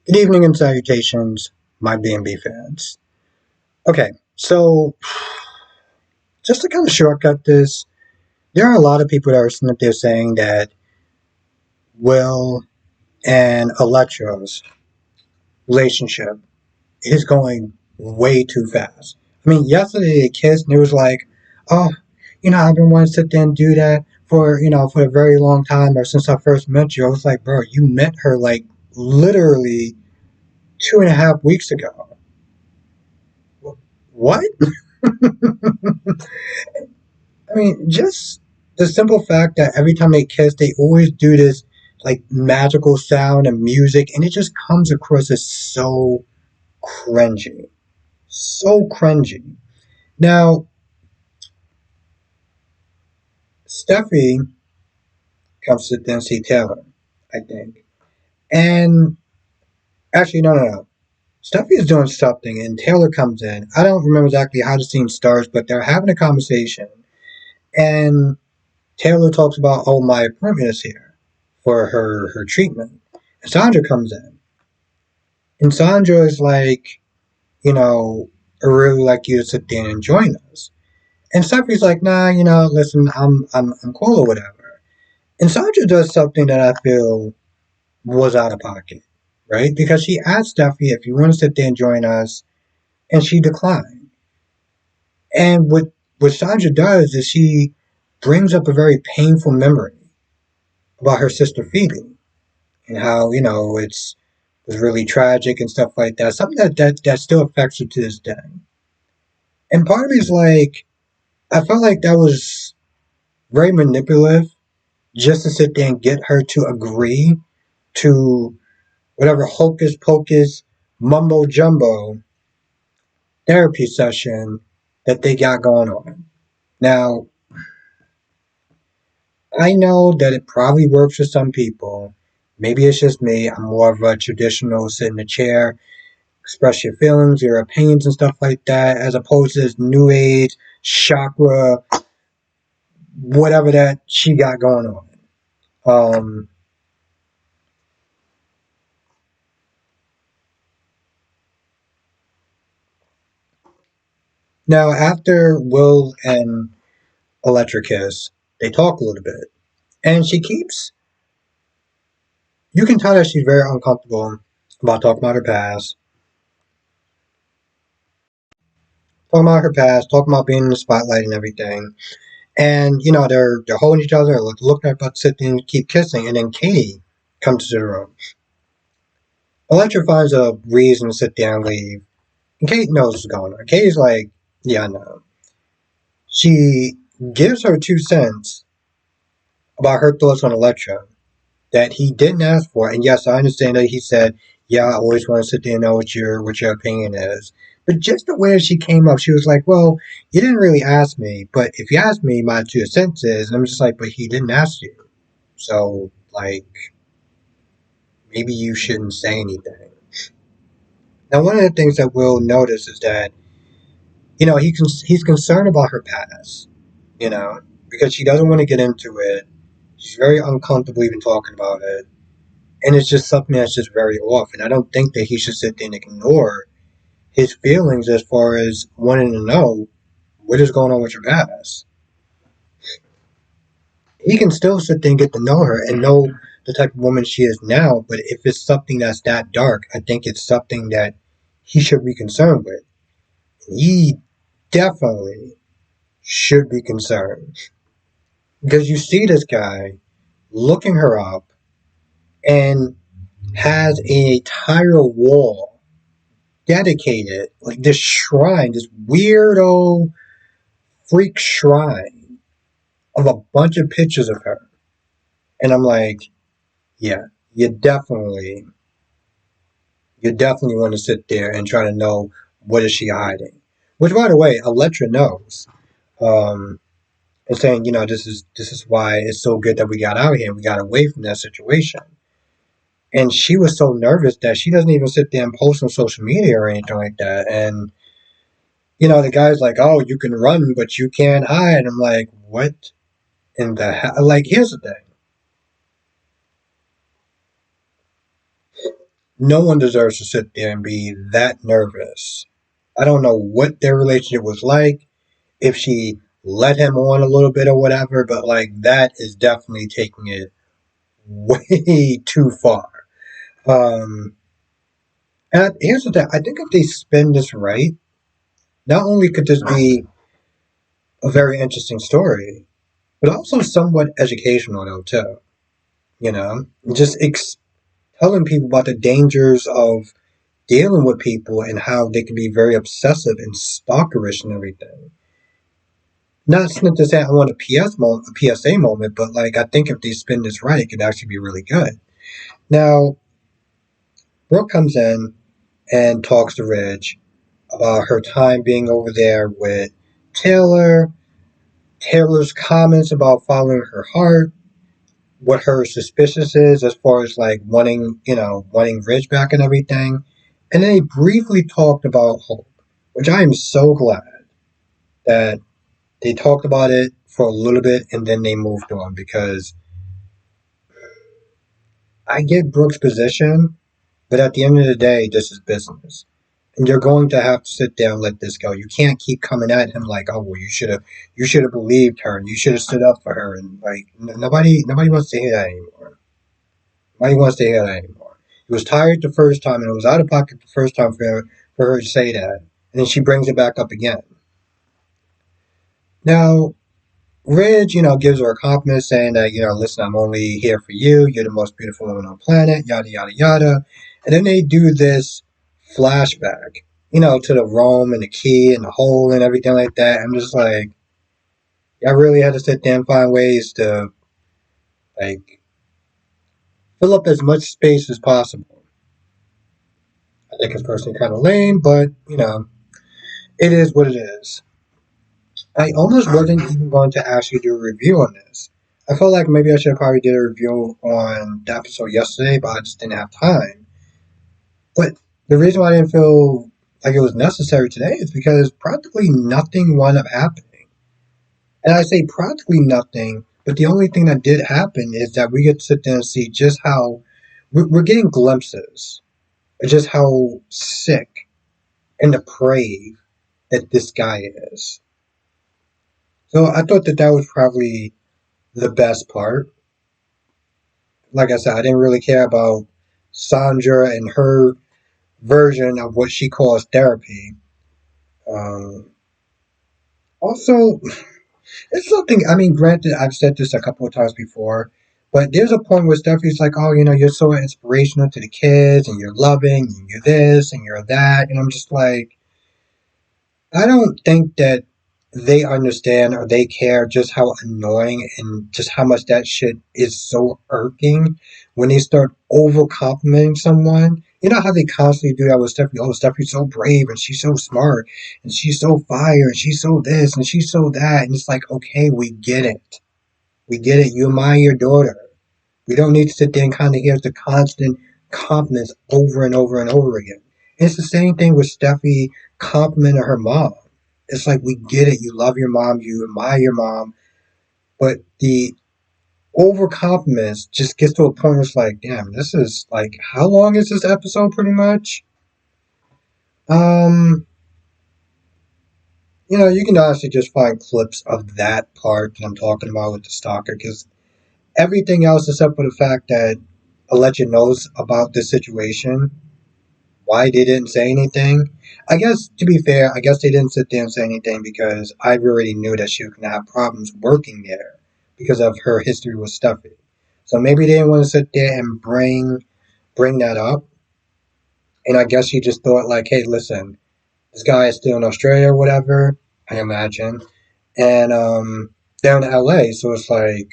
Good evening and salutations, my B&B fans. Okay, so just to kind of shortcut this, there are a lot of people that are sitting up there saying that Will and Electra's relationship is going way too fast. I mean, yesterday they kissed and it was like, oh, I've been wanting to sit there and do that for a very long time or since I first met you. I was like, bro, you met her like literally 2.5 weeks ago. What? I mean, just the simple fact that every time they kiss, they always do this like magical sound and music, and it just comes across as so cringy. So cringy. Now, Steffi comes to then see Taylor, I think. And actually, no. Steffi is doing something, and Taylor comes in. I don't remember exactly how the scene starts, but they're having a conversation. And Taylor talks about, oh, my appointment is here for her treatment. And Sandra comes in. And Sandra is like, you know, I really like you to sit there and join us. And Steffi's like, nah, listen, I'm cool or whatever. And Sandra does something that I feel was out of pocket, right? Because she asked Steffi if you want to sit there and join us, and she declined. And what Sandra does is she brings up a very painful memory about her sister Phoebe and how it's was really tragic and stuff like that. Something that still affects her to this day. And part of me is like, I felt like that was very manipulative just to sit there and get her to agree to whatever hocus pocus mumbo jumbo therapy session that they got going on. Now, I know that it probably works for some people. Maybe it's just me. I'm more of a traditional sit in a chair, express your feelings, your opinions, and stuff like that, as opposed to this new age chakra, whatever that she got going on. Um, Now, after Will and Electra kiss, they talk a little bit, and you can tell that she's very uncomfortable about talking about her past, talking about being in the spotlight and everything. And they're holding each other, looking at about to sit and keep kissing, and then Katie comes to the room. Electra finds a reason to sit there and leave, and Kate knows what's going on. Katie's like, yeah, I know. She gives her 2 cents about her thoughts on Electra that he didn't ask for. And yes, I understand that he said, yeah, I always want to sit there and know what your opinion is. But just the way she came up, she was like, well, you didn't really ask me, but if you asked me, my 2 cents is, and I'm just like, but he didn't ask you. So, like, maybe you shouldn't say anything. Now, one of the things that we'll notice is that, he's concerned about her past, because she doesn't want to get into it. She's very uncomfortable even talking about it. And it's just something that's just very off. And I don't think that he should sit there and ignore his feelings as far as wanting to know what is going on with your past. He can still sit there and get to know her and know the type of woman she is now. But if it's something that's that dark, I think it's something that he should be concerned with. He definitely should be concerned. Because you see this guy looking her up and has an entire wall dedicated, like this shrine, this weirdo freak shrine of a bunch of pictures of her. And I'm like, yeah, you definitely want to sit there and try to know what is she hiding. Which, by the way, Electra knows. Um, and saying, this is why it's so good that we got out here and we got away from that situation. And she was so nervous that she doesn't even sit there and post on social media or anything like that. And the guy's like, "Oh, you can run, but you can't hide." I'm like, "What in the hell?" Like, here's the thing. no one deserves to sit there and be that nervous. I don't know what their relationship was like, if she let him on a little bit or whatever, but like that is definitely taking it way too far. Um, and here's the thing: I think if they spin this right, not only could this be a very interesting story, but also somewhat educational though too. You know, just telling people about the dangers of dealing with people and how they can be very obsessive and stalkerish and everything. Not to say I want a PSA moment, but like I think if they spin this right, it could actually be really good. Now, Brooke comes in and talks to Ridge about her time being over there with Taylor, Taylor's comments about following her heart, what her suspicious is as far as like wanting Ridge back and everything. And then he briefly talked about Hope, which I am so glad that they talked about it for a little bit and then they moved on because I get Brooks' position, but at the end of the day, this is business. And you're going to have to sit down and let this go. You can't keep coming at him like, oh well, you should have believed her and you should have stood up for her and like nobody wants to hear that anymore. Nobody wants to hear that anymore. He was tired the first time and it was out of pocket the first time for her to say that. And then she brings it back up again. Now, Ridge, gives her a compliment saying that, listen, I'm only here for you. You're the most beautiful woman on the planet, yada, yada, yada. And then they do this flashback, to the Rome and the key and the hole and everything like that. I'm just like, I really had to sit there and find ways to, like, fill up as much space as possible. I think it's personally kind of lame, but, it is what it is. I almost wasn't even going to actually do a review on this. I felt like maybe I should have probably did a review on the episode yesterday, but I just didn't have time. But the reason why I didn't feel like it was necessary today is because practically nothing wound up happening. And I say practically nothing, but the only thing that did happen is that we get to sit there and see just how we're getting glimpses of just how sick and depraved that this guy is. So I thought that was probably the best part. Like I said, I didn't really care about Sandra and her version of what she calls therapy. Um, Also, it's something, I mean, granted, I've said this a couple of times before, but there's a point where Steffi's like, oh, you're so inspirational to the kids, and you're loving, and you're this, and you're that. And I'm just like, I don't think that they understand or they care just how annoying and just how much that shit is so irking when they start over complimenting someone. You know how they constantly do that with Stephanie? Oh, Stephanie's so brave and she's so smart and she's so fire and she's so this and she's so that. And it's like, okay, we get it. We get it. You admire your daughter. We don't need to sit there and kind of hear the constant compliments over and over and over again. And it's the same thing with Steffi complimenting her mom. It's like we get it. You love your mom, you admire your mom, but the over compliments just gets to a point where it's like, damn, this is like, how long is this episode? Pretty much. Um, you can honestly just find clips of that part that I'm talking about with the stalker because everything else, except for the fact that Alexa knows about this situation, why they didn't say anything. I guess, to be fair, I guess they didn't sit there and say anything because I already knew that she was going to have problems working there because of her history with Steffi. So maybe they didn't want to sit there and bring that up. And I guess she just thought like, hey, listen, this guy is still in Australia or whatever, I imagine. And down to LA, so it's like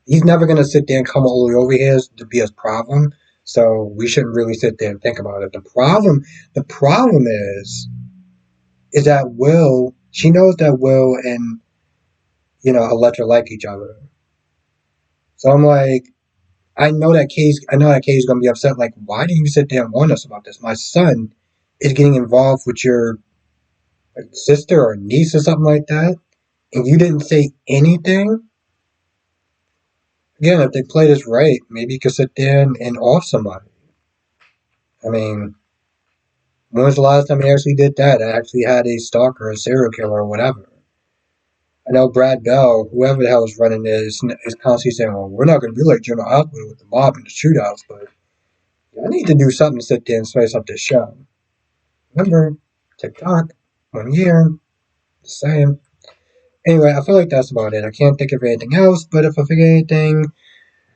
he's never gonna sit there and come all the way over here to be his problem. So we shouldn't really sit there and think about it. The problem is that Will, she knows that Will and Electra like each other. So I'm like, I know that Kay's gonna be upset. Like, why didn't you sit there and warn us about this? My son is getting involved with your sister or niece or something like that, and you didn't say anything. Again, if they play this right, maybe you could sit there and off somebody. I mean, when was the last time they actually did that? I actually had a stalker, a serial killer, or whatever. I know Brad Bell, whoever the hell is running this, is constantly saying, well, we're not going to be like General Hospital with the mob and the shootouts, but I need to do something to sit there and spice up this show. Remember, TikTok, 1 year, just saying. Anyway, I feel like that's about it. I can't think of anything else, but if I forget anything,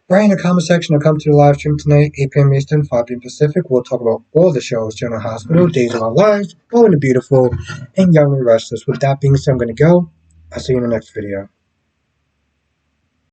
write in the comment section or come to the live stream tonight, 8 p.m. Eastern, 5 p.m. Pacific. We'll talk about all the shows, General Hospital, Days of Our Lives, Bold and the Beautiful, and Young and Restless. With that being said, I'm going to go. I'll see you in the next video.